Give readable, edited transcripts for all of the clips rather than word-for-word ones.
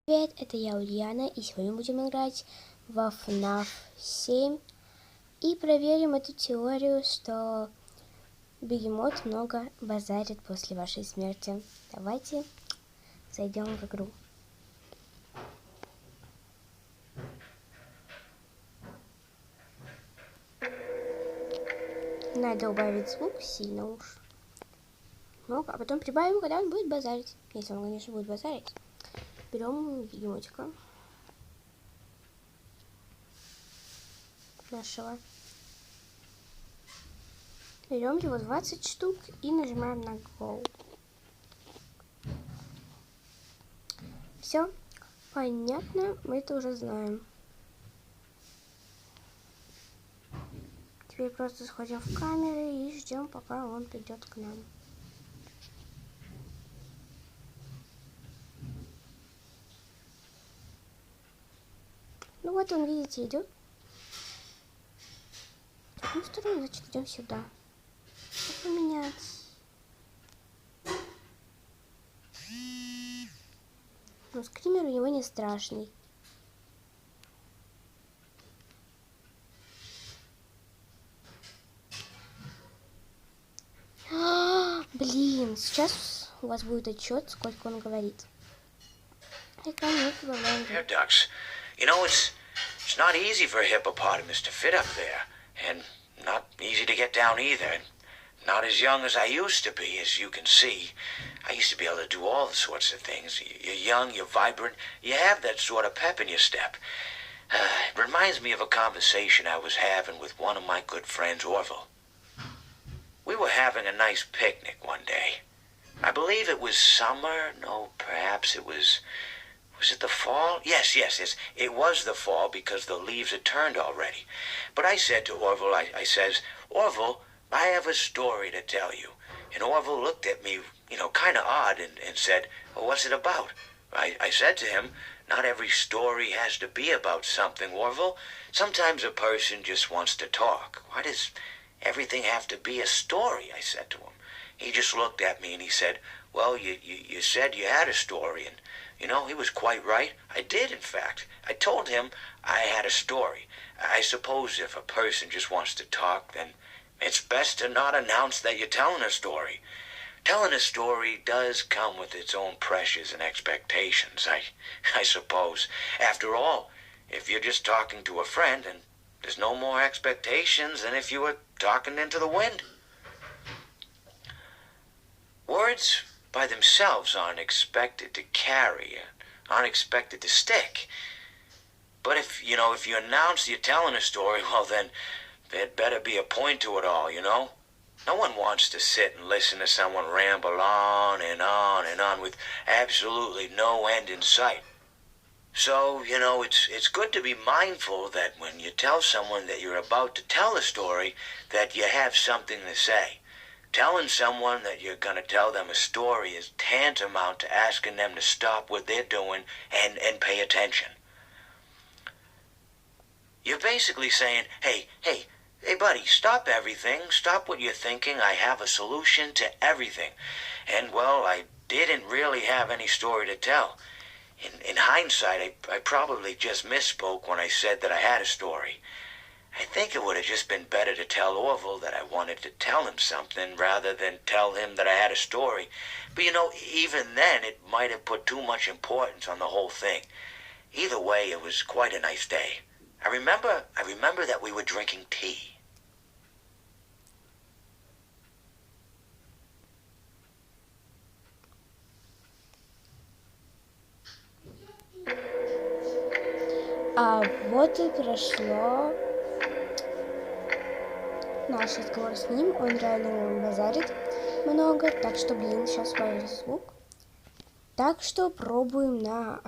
Привет, это я, Ульяна, и сегодня будем играть во FNAF 7 и проверим эту теорию, что бегемот много базарит после вашей смерти. Давайте зайдем в игру. Надо убавить звук сильно уж. Много, а потом прибавим, когда он будет базарить. Если он, конечно, будет базарить. Берем бегемотика нашего. Берем его 20 штук и нажимаем на Go. Все понятно, мы это уже знаем. Теперь просто сходим в камеры и ждем, пока он придет к нам. Ну вот он, видите, идет. В какую сторону, значит, идем сюда. Как поменять? Но скример у него не страшный. Блин, сейчас у вас будет отчет, сколько он говорит. Here, ducks. You know, it's not easy for a hippopotamus to fit up there, and not easy to get down either. Not as young as I used to be, as you can see. I used to be able to do all sorts of things. You're young, you're vibrant, you have that sort of pep in your step. It reminds me of a conversation I was having with one of my good friends, Orville. We were having a nice picnic one day. I believe it was summer. No, perhaps it was... Was it the fall? Yes. It was the fall because the leaves had turned already. But I said to Orville, I says, Orville, I have a story to tell you. And Orville looked at me, kind of odd and said, well, what's it about? I said to him, not every story has to be about something, Orville. Sometimes a person just wants to talk. Why does everything have to be a story? I said to him. He just looked at me and he said, well, you said you had a story, and he was quite right. I did, in fact. I told him I had a story. I suppose if a person just wants to talk, then it's best to not announce that you're telling a story. Telling a story does come with its own pressures and expectations, I suppose. After all, if you're just talking to a friend, then there's no more expectations than if you were talking into the wind. Words by themselves aren't expected to carry, aren't expected to stick. But if you announce you're telling a story, well then, there'd better be a point to it all, No one wants to sit and listen to someone ramble on and on and on with absolutely no end in sight. So, it's good to be mindful that when you tell someone that you're about to tell a story, that you have something to say. Telling someone that you're going to tell them a story is tantamount to asking them to stop what they're doing and pay attention. You're basically saying, hey, buddy, stop everything. Stop what you're thinking. I have a solution to everything. And, well, I didn't really have any story to tell. In hindsight, I probably just misspoke when I said that I had a story. I think it would have just been better to tell Orville that I wanted to tell him something rather than tell him that I had a story. But even then, it might have put too much importance on the whole thing. Either way, it was quite a nice day. I remember that we were drinking tea. А вот и прошло наш разговор с ним. Он реально базарит много. Так что, сейчас убавим звук. Так что пробуем на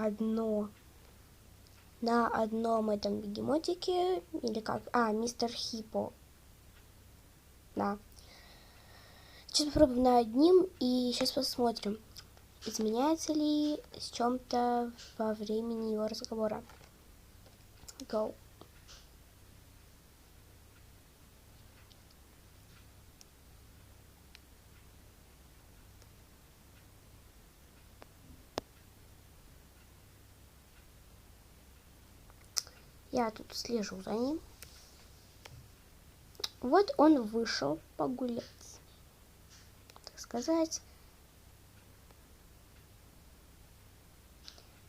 одном этом бегемотике. Или как? Мистер Гиппо. Да. Сейчас попробуем на одним. И сейчас посмотрим, изменяется ли с чем-то во времени его разговора. Go. Я тут слежу за ним. Вот он вышел погулять, так сказать.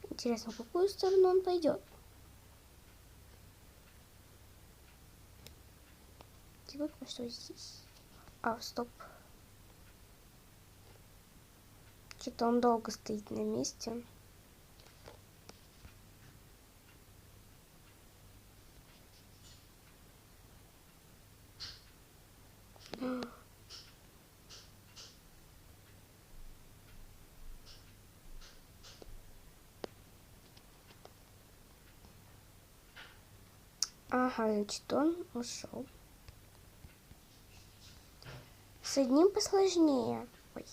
Интересно, в какую сторону он пойдет? Типа, что здесь? А, стоп. Что-то он долго стоит на месте. Ага, значит, он ушел. С одним посложнее. Ой.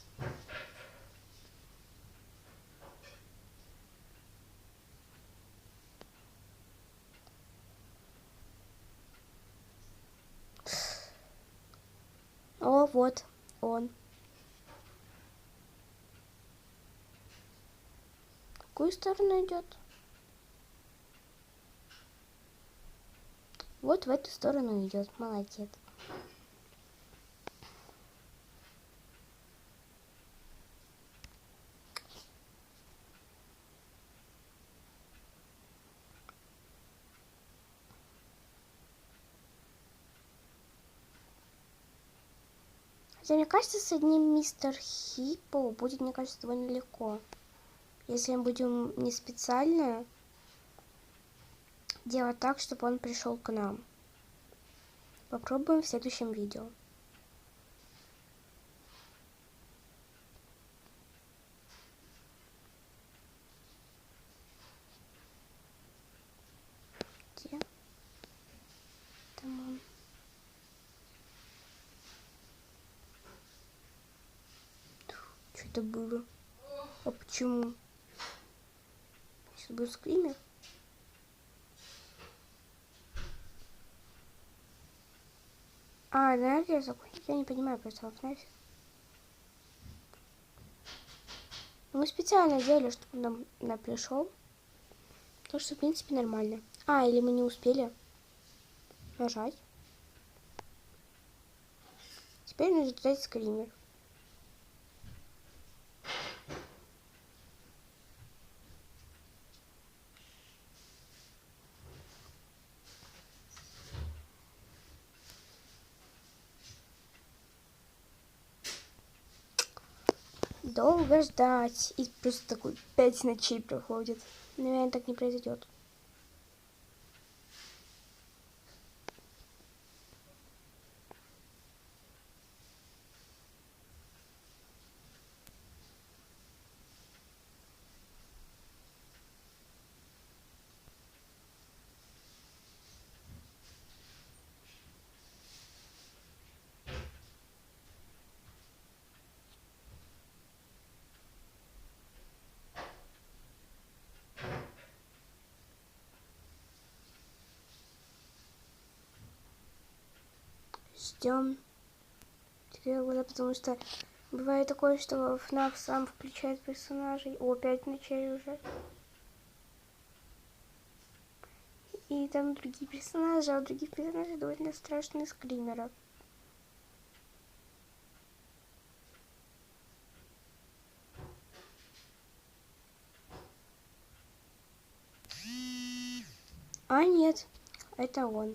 О, вот он. В какую сторону идет? Вот в эту сторону идет. Молодец. Хотя, мне кажется, с одним мистер Гиппо будет, мне кажется, довольно легко. Если мы будем не специально делать так, чтобы он пришел к нам. Попробуем в следующем видео. Где? Там он. Что это было? А почему? Сейчас будет скример. А, энергия закончилась. Я не понимаю, просто вот нафиг. Мы специально сделали, чтобы нам пришел. То, что, в принципе, нормально. А, или мы не успели нажать. Теперь нужно ждать скример. Долго ждать. И просто такой 5 ночей проходит. Наверное, так не произойдет. Ждем. Потому что бывает такое, что FNAF сам включает персонажей. О, 5 ночей уже. И там другие персонажи, а у других персонажей довольно страшные скримеры. А нет, это он.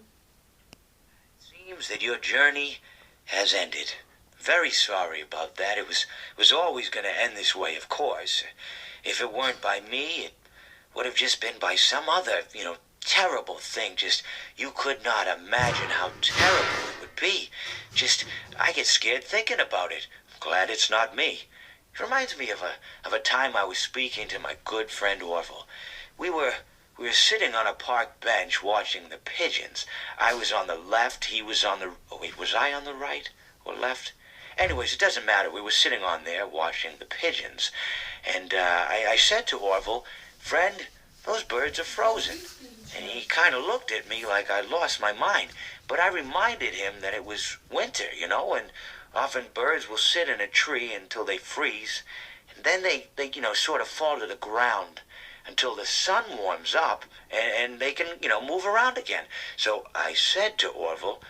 Seems that your journey has ended. Very sorry about that. It was always going to end this way, of course. If it weren't by me, it would have just been by some other, terrible thing. Just, you could not imagine how terrible it would be. Just, I get scared thinking about it. I'm glad it's not me. It reminds me of a time I was speaking to my good friend Orville. We were sitting on a park bench watching the pigeons. I was on the left, he was on the... Oh, wait, was I on the right or left? Anyways, it doesn't matter. We were sitting on there watching the pigeons. And I said to Orville, "Friend, those birds are frozen." And he kind of looked at me like I lost my mind. But I reminded him that it was winter, and often birds will sit in a tree until they freeze. And then they sort of fall to the ground. until the sun warms up and they can, move around again. So I said to Orville,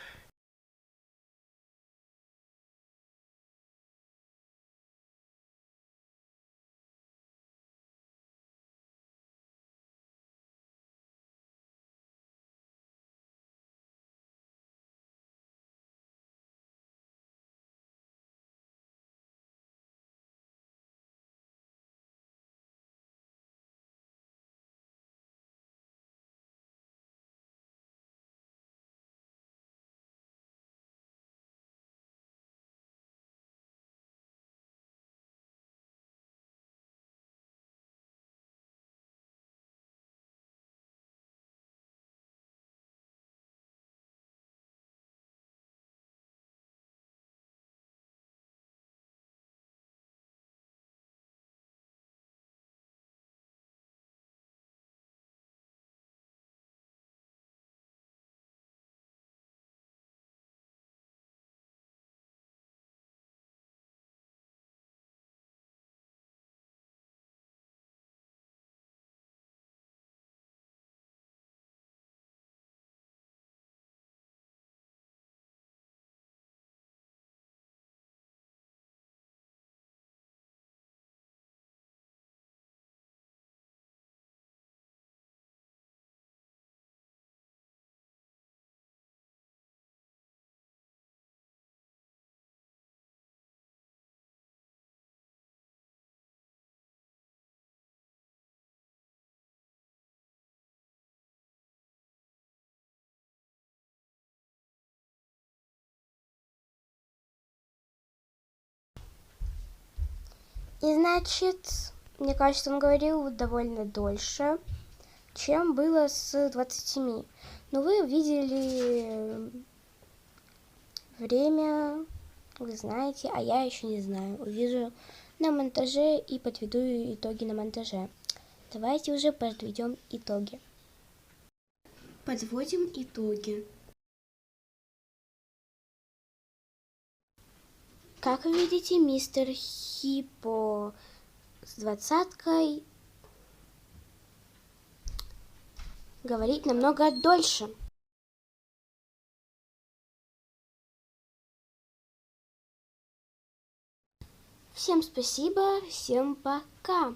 И значит, мне кажется, он говорил довольно дольше, чем было с 27. Но вы увидели время, вы знаете, а я еще не знаю. Увижу на монтаже и подведу итоги на монтаже. Давайте уже подведем итоги. Подводим итоги. Как вы видите, мистер Гиппо с 20-кой говорит намного дольше. Всем спасибо, всем пока.